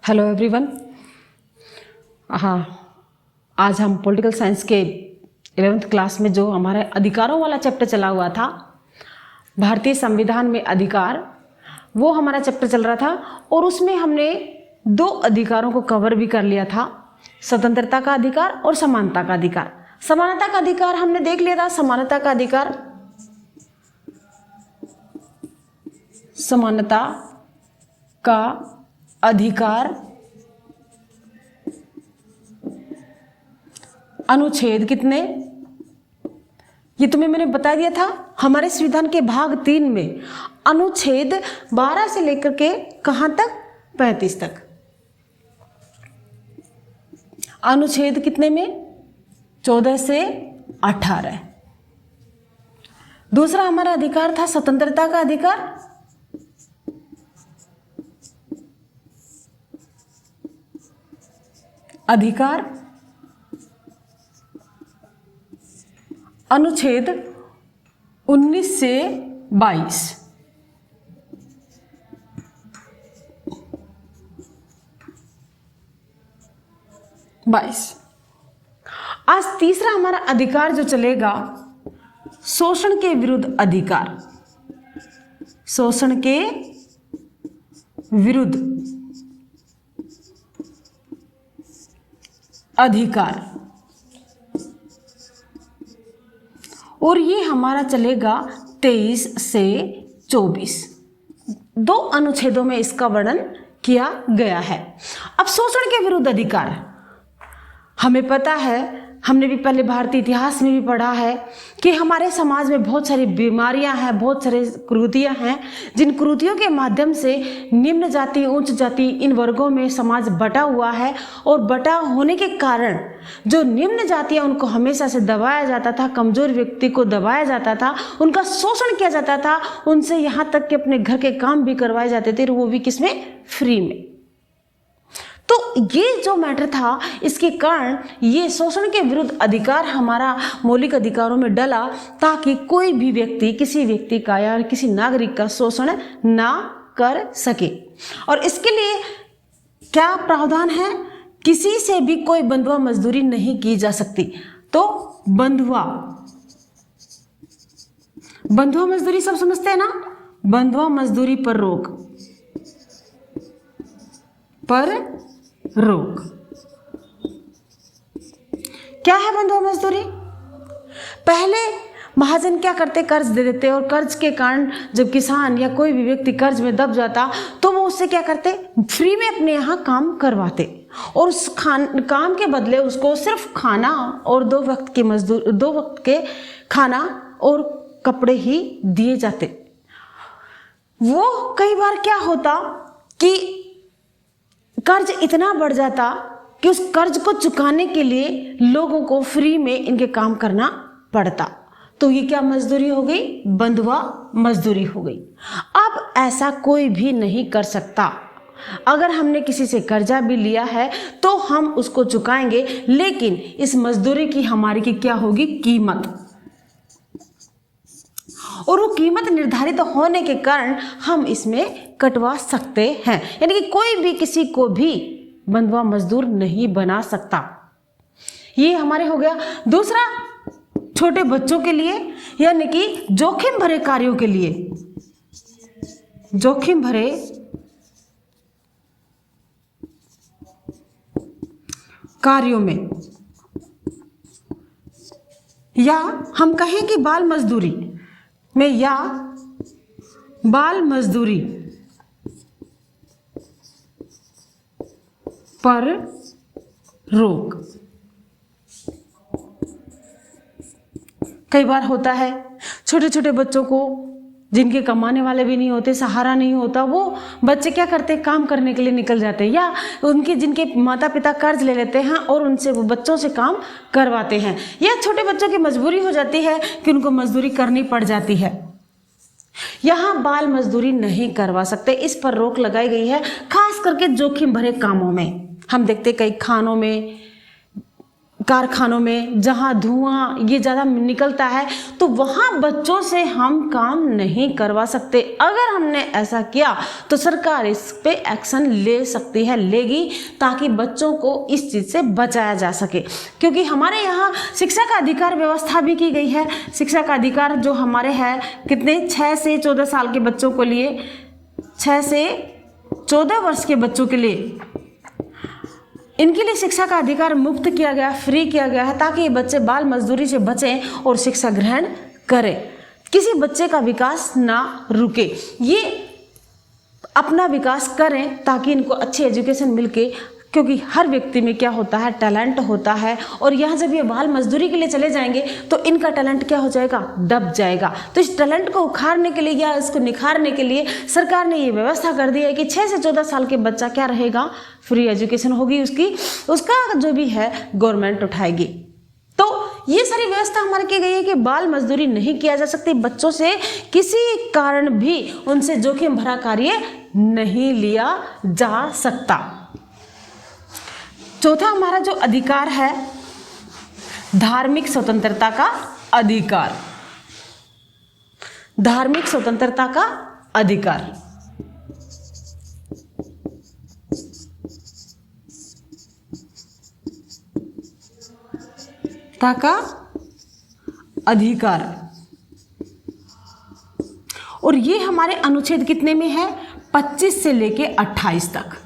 Hello everyone. हाँ, आज हम पॉलिटिकल साइंस के 11th क्लास में जो हमारे अधिकारों वाला चैप्टर चला हुआ था, भारतीय संविधान में अधिकार, वो हमारा चैप्टर चल रहा था और उसमें हमने दो अधिकारों को कवर भी कर लिया था, स्वतंत्रता का अधिकार और समानता का अधिकार। समानता का अधिकार हमने देख लिया था। समानता का अधिकार, समानता का अधिकार अनुच्छेद कितने, ये तुम्हें मैंने बता दिया था। हमारे संविधान के भाग 3 में अनुच्छेद 12 से लेकर के कहां तक, 35 तक। अनुच्छेद कितने में, 14 से 18। दूसरा हमारा अधिकार था स्वतंत्रता का अधिकार। अधिकार अनुच्छेद 19 से 22। आज तीसरा हमारा अधिकार जो चलेगा, शोषण के विरुद्ध अधिकार। शोषण के विरुद्ध अधिकार, और ये हमारा चलेगा 23 से 24। दो अनुच्छेदों में इसका वर्णन किया गया है। अब शोषण के विरुद्ध अधिकार, हमें पता है, हमने भी पहले भारतीय इतिहास में भी पढ़ा है कि हमारे समाज में बहुत सारी बीमारियां हैं, बहुत सारे कुरीतियां हैं, जिन कुरीतियों के माध्यम से निम्न जाति, उच्च जाति, इन वर्गों में समाज बटा हुआ है। और बटा होने के कारण जो निम्न जातियां, उनको हमेशा से दबाया जाता था, कमजोर व्यक्ति को दबाया जाता था, उनका शोषण किया जाता था, उनसे यहाँ तक कि अपने घर के काम भी करवाए जाते थे, वो भी किसमें, फ्री में। तो ये जो मैटर था, इसके कारण ये शोषण के विरुद्ध अधिकार हमारा मौलिक अधिकारों में डला, ताकि कोई भी व्यक्ति किसी व्यक्ति का या किसी नागरिक का शोषण ना कर सके। और इसके लिए क्या प्रावधान है, किसी से भी कोई बंधुआ मजदूरी नहीं की जा सकती। तो बंधुआ मजदूरी सब समझते हैं ना, बंधुआ मजदूरी पर रोक, क्या है बंधुआ मजदूरी? पहले महाजन क्या करते, कर्ज दे देते, और कर्ज के कारण जब किसान या कोई भी व्यक्ति कर्ज में दब जाता, तो वो उससे क्या करते, फ्री में अपने यहाँ काम करवाते, और उस काम के बदले उसको सिर्फ खाना और 2 वक्त की मजदूर, 2 वक्त के खाना और कपड़े ही दिए जाते। वो कई बार क्या होता कि कर्ज इतना बढ़ जाता कि उस कर्ज को चुकाने के लिए लोगों को फ्री में इनके काम करना पड़ता। तो ये क्या मजदूरी हो गई, बंधुआ मजदूरी हो गई। अब ऐसा कोई भी नहीं कर सकता। अगर हमने किसी से कर्जा भी लिया है तो हम उसको चुकाएंगे, लेकिन इस मजदूरी की हमारी की क्या होगी, कीमत। और वो कीमत निर्धारित होने के कारण हम इसमें कटवा सकते हैं, यानी कि कोई भी किसी को भी बंधुआ मजदूर नहीं बना सकता। ये हमारे हो गया। दूसरा, छोटे बच्चों के लिए, यानी कि जोखिम भरे कार्यों के लिए, जोखिम भरे कार्यों में, या हम कहें कि बाल मजदूरी में, या बाल मजदूरी पर रोक। कई बार होता है छोटे छोटे बच्चों को, जिनके कमाने वाले भी नहीं होते, सहारा नहीं होता, वो बच्चे क्या करते, काम करने के लिए निकल जाते हैं, या उनके जिनके माता पिता कर्ज ले लेते हैं और उनसे वो बच्चों से काम करवाते हैं, या छोटे बच्चों की मजबूरी हो जाती है कि उनको मजदूरी करनी पड़ जाती है। यहाँ बाल मजदूरी नहीं करवा सकते, इस पर रोक लगाई गई है। खास करके जोखिम भरे कामों में हम देखते, कई खानों में कारखानों में जहाँ धुआं ये ज़्यादा निकलता है, तो वहाँ बच्चों से हम काम नहीं करवा सकते। अगर हमने ऐसा किया तो सरकार इस पे एक्शन ले सकती है, लेगी, ताकि बच्चों को इस चीज़ से बचाया जा सके। क्योंकि हमारे यहाँ शिक्षा का अधिकार व्यवस्था भी की गई है। शिक्षा का अधिकार जो हमारे है कितने 6 से 14 साल के बच्चों को लिए, 6 से 14 वर्ष के बच्चों के लिए, इनके लिए शिक्षा का अधिकार मुफ्त किया गया, फ्री किया गया है, ताकि ये बच्चे बाल मजदूरी से बचें और शिक्षा ग्रहण करें, किसी बच्चे का विकास ना रुके, ये अपना विकास करें ताकि इनको अच्छी एजुकेशन मिल के। क्योंकि हर व्यक्ति में क्या होता है, टैलेंट होता है, और यहाँ जब ये बाल मजदूरी के लिए चले जाएंगे तो इनका टैलेंट क्या हो जाएगा, दब जाएगा। तो इस टैलेंट को उखाड़ने के लिए या इसको निखारने के लिए सरकार ने ये व्यवस्था कर दी है कि 6 से 14 साल के बच्चा क्या रहेगा, फ्री एजुकेशन होगी उसकी, उसका जो भी है गवर्नमेंट उठाएगी। तो ये सारी व्यवस्था हमारे की गई है कि बाल मजदूरी नहीं किया जा सकती, बच्चों से किसी कारण भी उनसे जोखिम भरा कार्य नहीं लिया जा सकता। चौथा हमारा जो अधिकार है, धार्मिक स्वतंत्रता का अधिकार। धार्मिक स्वतंत्रता का अधिकार, का अधिकार, और ये हमारे अनुच्छेद कितने में है, 25 से लेके 28 तक।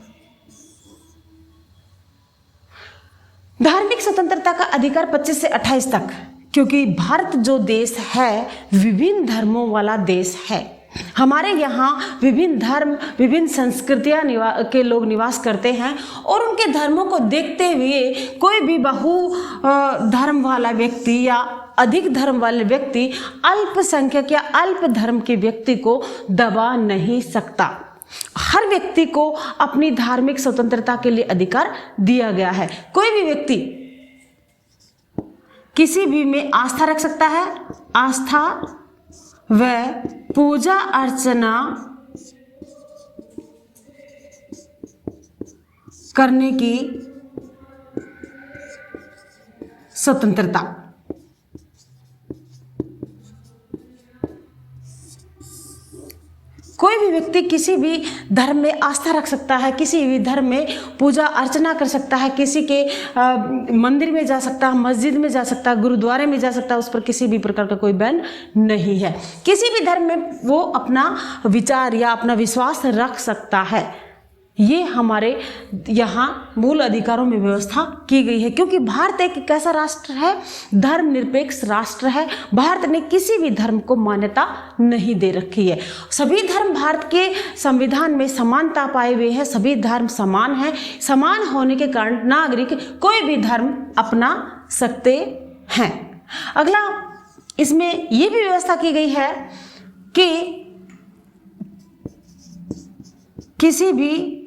धार्मिक स्वतंत्रता का अधिकार 25 से 28 तक, क्योंकि भारत जो देश है विभिन्न धर्मों वाला देश है। हमारे यहाँ विभिन्न धर्म, विभिन्न संस्कृतियाँ के लोग निवास करते हैं, और उनके धर्मों को देखते हुए कोई भी बहु धर्म वाला व्यक्ति या अधिक धर्म वाले व्यक्ति अल्पसंख्यक या अल्प धर्म के व्यक्ति को दबा नहीं सकता। हर व्यक्ति को अपनी धार्मिक स्वतंत्रता के लिए अधिकार दिया गया है। कोई भी व्यक्ति किसी भी में आस्था रख सकता है, आस्था व पूजा अर्चना करने की स्वतंत्रता। कोई भी व्यक्ति किसी भी धर्म में आस्था रख सकता है, किसी भी धर्म में पूजा अर्चना कर सकता है, किसी के मंदिर में जा सकता है, मस्जिद में जा सकता है, गुरुद्वारे में जा सकता है, उस पर किसी भी प्रकार का कोई बैन नहीं है। किसी भी धर्म में वो अपना विचार या अपना विश्वास रख सकता है। ये हमारे यहाँ मूल अधिकारों में व्यवस्था की गई है, क्योंकि भारत एक कैसा राष्ट्र है, धर्मनिरपेक्ष राष्ट्र है। भारत ने किसी भी धर्म को मान्यता नहीं दे रखी है। सभी धर्म भारत के संविधान में समानता पाए हुए हैं, सभी धर्म समान हैं। समान होने के कारण नागरिक कोई भी धर्म अपना सकते हैं। अगला इसमें यह भी व्यवस्था की गई है कि किसी भी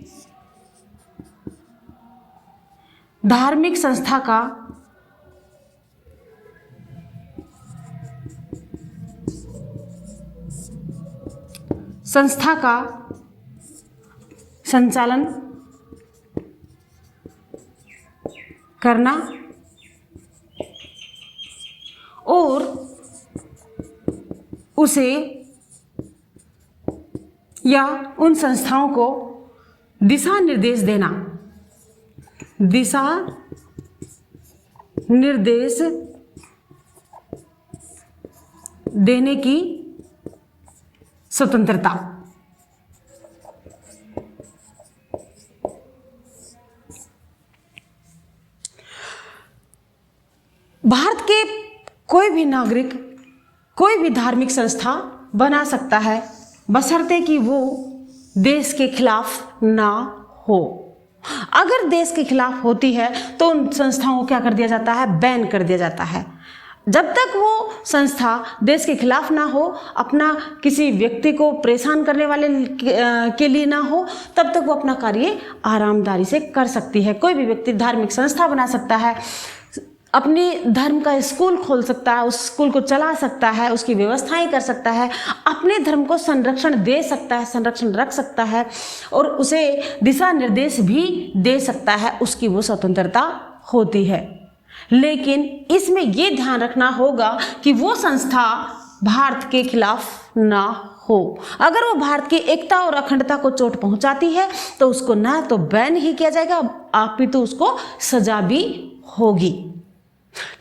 धार्मिक संस्था का संचालन करना और उसे या उन संस्थाओं को दिशा निर्देश देना, दिशा निर्देश देने की स्वतंत्रता। भारत के कोई भी नागरिक कोई भी धार्मिक संस्था बना सकता है, बशर्ते कि वो देश के खिलाफ ना हो। अगर देश के खिलाफ होती है तो उन संस्थाओं को क्या कर दिया जाता है, बैन कर दिया जाता है। जब तक वो संस्था देश के खिलाफ ना हो, अपना किसी व्यक्ति को परेशान करने वाले के लिए ना हो, तब तक वो अपना कार्य आरामदारी से कर सकती है। कोई भी व्यक्ति धार्मिक संस्था बना सकता है, अपने धर्म का स्कूल खोल सकता है, उस स्कूल को चला सकता है, उसकी व्यवस्थाएं कर सकता है, अपने धर्म को संरक्षण दे सकता है, संरक्षण रख सकता है और उसे दिशा निर्देश भी दे सकता है। उसकी वो स्वतंत्रता होती है। लेकिन इसमें ये ध्यान रखना होगा कि वो संस्था भारत के खिलाफ ना हो। अगर वो भारत की एकता और अखंडता को चोट पहुंचाती है तो उसको ना तो बैन ही किया जाएगा, अपितु उसको सजा भी होगी।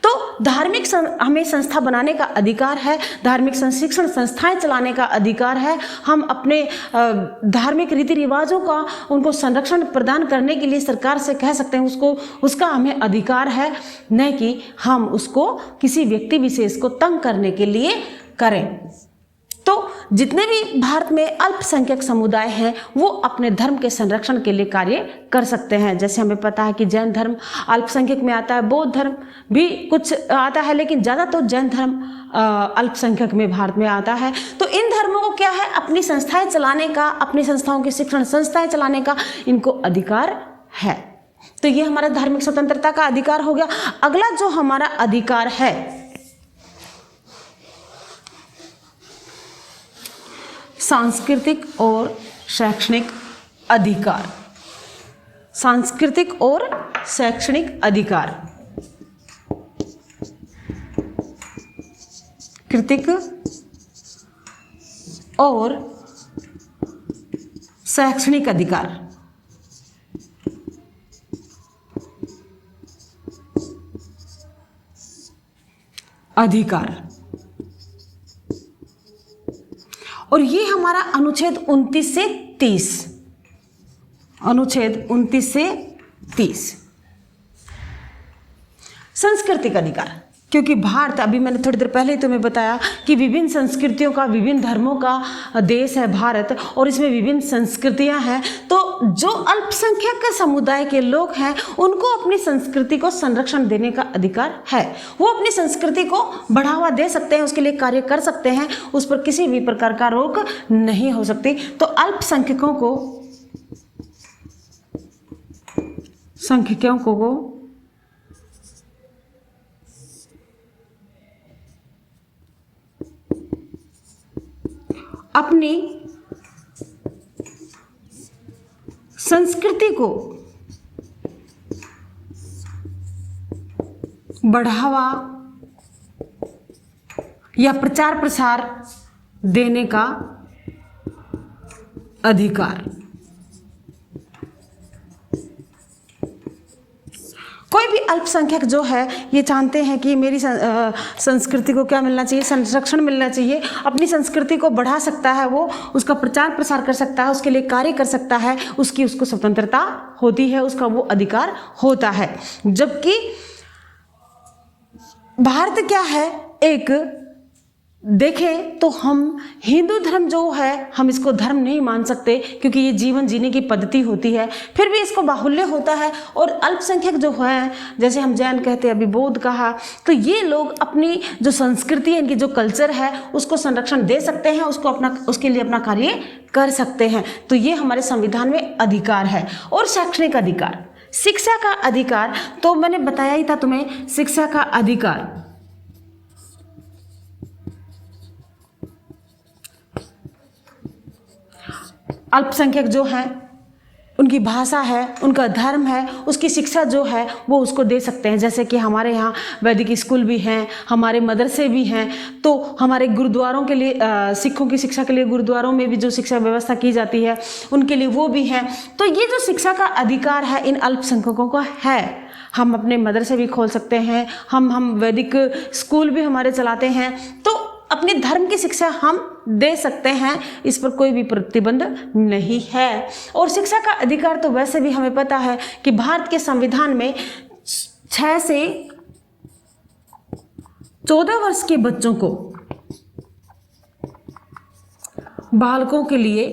तो धार्मिक हमें संस्था बनाने का अधिकार है, धार्मिक शिक्षण संस्थाएं चलाने का अधिकार है। हम अपने धार्मिक रीति रिवाजों का उनको संरक्षण प्रदान करने के लिए सरकार से कह सकते हैं, उसका हमें अधिकार है, न कि हम उसको किसी व्यक्ति विशेष को तंग करने के लिए करें। तो जितने भी भारत में अल्पसंख्यक समुदाय हैं वो अपने धर्म के संरक्षण के लिए कार्य कर सकते हैं। जैसे हमें पता है कि जैन धर्म अल्पसंख्यक में आता है, बौद्ध धर्म भी कुछ आता है, लेकिन ज़्यादा तो जैन धर्म अल्पसंख्यक में भारत में आता है। तो इन धर्मों को क्या है, अपनी संस्थाएं चलाने का, अपनी संस्थाओं की शिक्षण संस्थाएं चलाने का इनको अधिकार है। तो ये हमारा धार्मिक स्वतंत्रता का अधिकार हो गया। अगला जो हमारा अधिकार है सांस्कृतिक और शैक्षणिक अधिकार। सांस्कृतिक और शैक्षणिक अधिकार, कृतिक और शैक्षणिक अधिकार। अधिकार और ये हमारा अनुच्छेद 29 से 30, अनुच्छेद 29 से 30। सांस्कृतिक अधिकार, क्योंकि भारत, अभी मैंने थोड़ी देर पहले ही तुम्हें बताया कि विभिन्न संस्कृतियों का, विभिन्न धर्मों का देश है भारत, और इसमें विभिन्न संस्कृतियां हैं। तो जो अल्पसंख्यक समुदाय के लोग हैं उनको अपनी संस्कृति को संरक्षण देने का अधिकार है। वो अपनी संस्कृति को बढ़ावा दे सकते हैं, उसके लिए कार्य कर सकते हैं, उस पर किसी भी प्रकार का रोक नहीं हो सकती। तो अल्पसंख्यकों को अपनी संस्कृति को बढ़ावा या प्रचार प्रसार देने का अधिकार। कोई भी अल्पसंख्यक जो है ये जानते हैं कि मेरी संस्कृति को क्या मिलना चाहिए, संरक्षण मिलना चाहिए, अपनी संस्कृति को बढ़ा सकता है, वो उसका प्रचार प्रसार कर सकता है, उसके लिए कार्य कर सकता है, उसको स्वतंत्रता होती है, उसका वो अधिकार होता है। जबकि भारत क्या है, एक देखें तो हम हिंदू धर्म जो है हम इसको धर्म नहीं मान सकते, क्योंकि ये जीवन जीने की पद्धति होती है, फिर भी इसको बाहुल्य होता है। और अल्पसंख्यक जो है, जैसे हम जैन कहते हैं, अभी बौद्ध कहा, तो ये लोग अपनी जो संस्कृति है, इनकी जो कल्चर है, उसको संरक्षण दे सकते हैं, उसके लिए अपना कार्य कर सकते हैं। तो ये हमारे संविधान में अधिकार है। और शैक्षणिक अधिकार, शिक्षा का अधिकार, तो मैंने बताया ही था तुम्हें, शिक्षा का अधिकार अल्पसंख्यक जो है, उनकी भाषा है, उनका धर्म है, उसकी शिक्षा जो है वो उसको दे सकते हैं। जैसे कि हमारे यहाँ वैदिक स्कूल भी हैं, हमारे मदरसे भी हैं, तो हमारे गुरुद्वारों के लिए, सिखों की शिक्षा के लिए गुरुद्वारों में भी जो शिक्षा व्यवस्था की जाती है उनके लिए वो भी हैं। तो ये जो शिक्षा का अधिकार है इन अल्पसंख्यकों का है। हम अपने मदरसे भी खोल सकते हैं, हम वैदिक स्कूल भी हमारे चलाते हैं, तो अपने धर्म की शिक्षा हम दे सकते हैं, इस पर कोई भी प्रतिबंध नहीं है। और शिक्षा का अधिकार तो वैसे भी हमें पता है कि भारत के संविधान में 6 से 14 वर्ष के बच्चों को, बालकों के लिए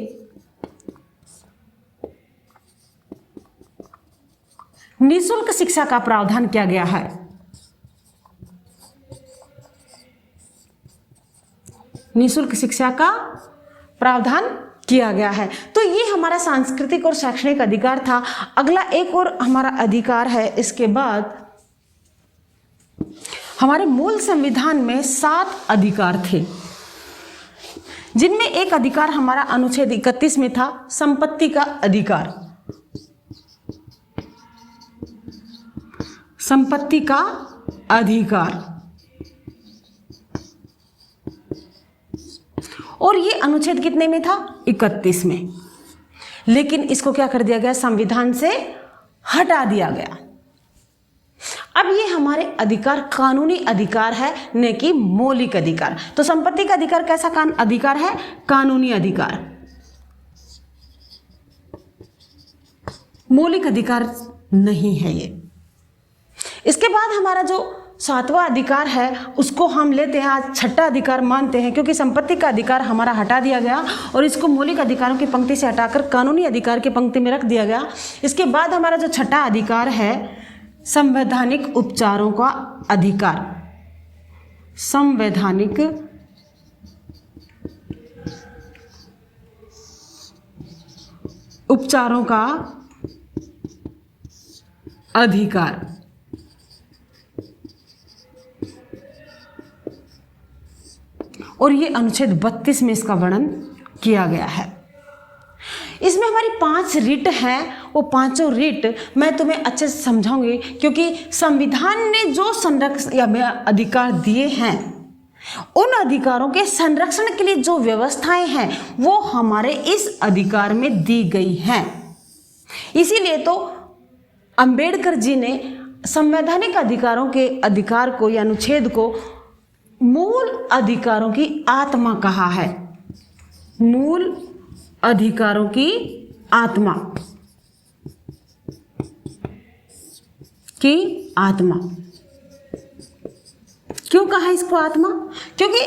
निःशुल्क शिक्षा का प्रावधान किया गया है। निःशुल्क शिक्षा का प्रावधान किया गया है। तो ये हमारा सांस्कृतिक और शैक्षणिक अधिकार था। अगला एक और हमारा अधिकार है। इसके बाद हमारे मूल संविधान में 7 अधिकार थे, जिनमें एक अधिकार हमारा अनुच्छेद 31 में था, संपत्ति का अधिकार। संपत्ति का अधिकार। और ये अनुच्छेद कितने में था? 31 में। लेकिन इसको क्या कर दिया गया? संविधान से हटा दिया गया। अब ये हमारे अधिकार कानूनी अधिकार है, न कि मौलिक अधिकार। तो संपत्ति का अधिकार कैसा अधिकार है? कानूनी अधिकार। मौलिक अधिकार नहीं है ये। इसके बाद हमारा जो 7वां अधिकार है उसको हम लेते हैं, आज छठा अधिकार मानते हैं, क्योंकि संपत्ति का अधिकार हमारा हटा दिया गया और इसको मौलिक अधिकारों की पंक्ति से हटाकर कानूनी अधिकार की पंक्ति में रख दिया गया। इसके बाद हमारा जो छठा अधिकार है, संवैधानिक उपचारों का अधिकार। संवैधानिक उपचारों का अधिकार। और ये अनुच्छेद 32 में इसका वर्णन किया गया है। इसमें हमारी 5 रिट हैं, वो पांचों रिट मैं तुम्हें अच्छे से समझाऊंगी, क्योंकि संविधान ने जो संरक्षण या अधिकार दिए हैं, उन अधिकारों के संरक्षण के लिए जो व्यवस्थाएं हैं वो हमारे इस अधिकार में दी गई हैं। इसीलिए तो अंबेडकर जी ने संवैधानिक अधिकारों के अधिकार को या अनुच्छेद को मूल अधिकारों की आत्मा कहा है। मूल अधिकारों की आत्मा क्यों कहा इसको आत्मा? क्योंकि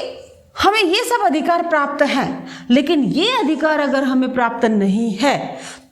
हमें ये सब अधिकार प्राप्त है, लेकिन ये अधिकार अगर हमें प्राप्त नहीं है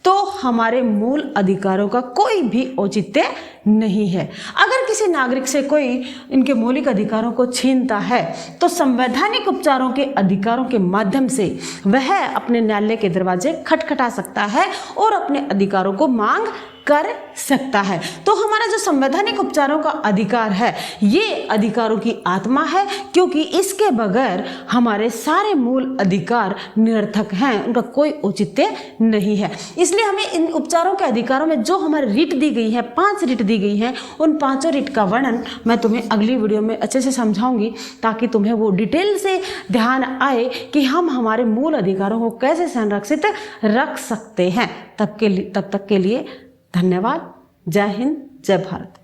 तो हमारे मूल अधिकारों का कोई भी औचित्य नहीं है। अगर किसी नागरिक से कोई इनके मौलिक अधिकारों को छीनता है तो संवैधानिक उपचारों के अधिकारों के माध्यम से वह अपने न्यायालय के दरवाजे खटखटा सकता है और अपने अधिकारों को मांग कर सकता है। तो हमारा जो संवैधानिक उपचारों का अधिकार है ये अधिकारों की आत्मा है, क्योंकि इसके बगैर हमारे सारे मूल अधिकार निरर्थक हैं, उनका कोई औचित्य नहीं है। इसलिए हमें इन उपचारों के अधिकारों में जो हमारी रिट दी गई है, 5 रिट दी गई हैं, उन 5 रिट का वर्णन मैं तुम्हें अगली वीडियो में अच्छे से समझाऊंगी, ताकि तुम्हें वो डिटेल से ध्यान आए कि हम हमारे मूल अधिकारों को कैसे संरक्षित रख सकते हैं। तब तक के लिए धन्यवाद। जय हिंद, जय भारत।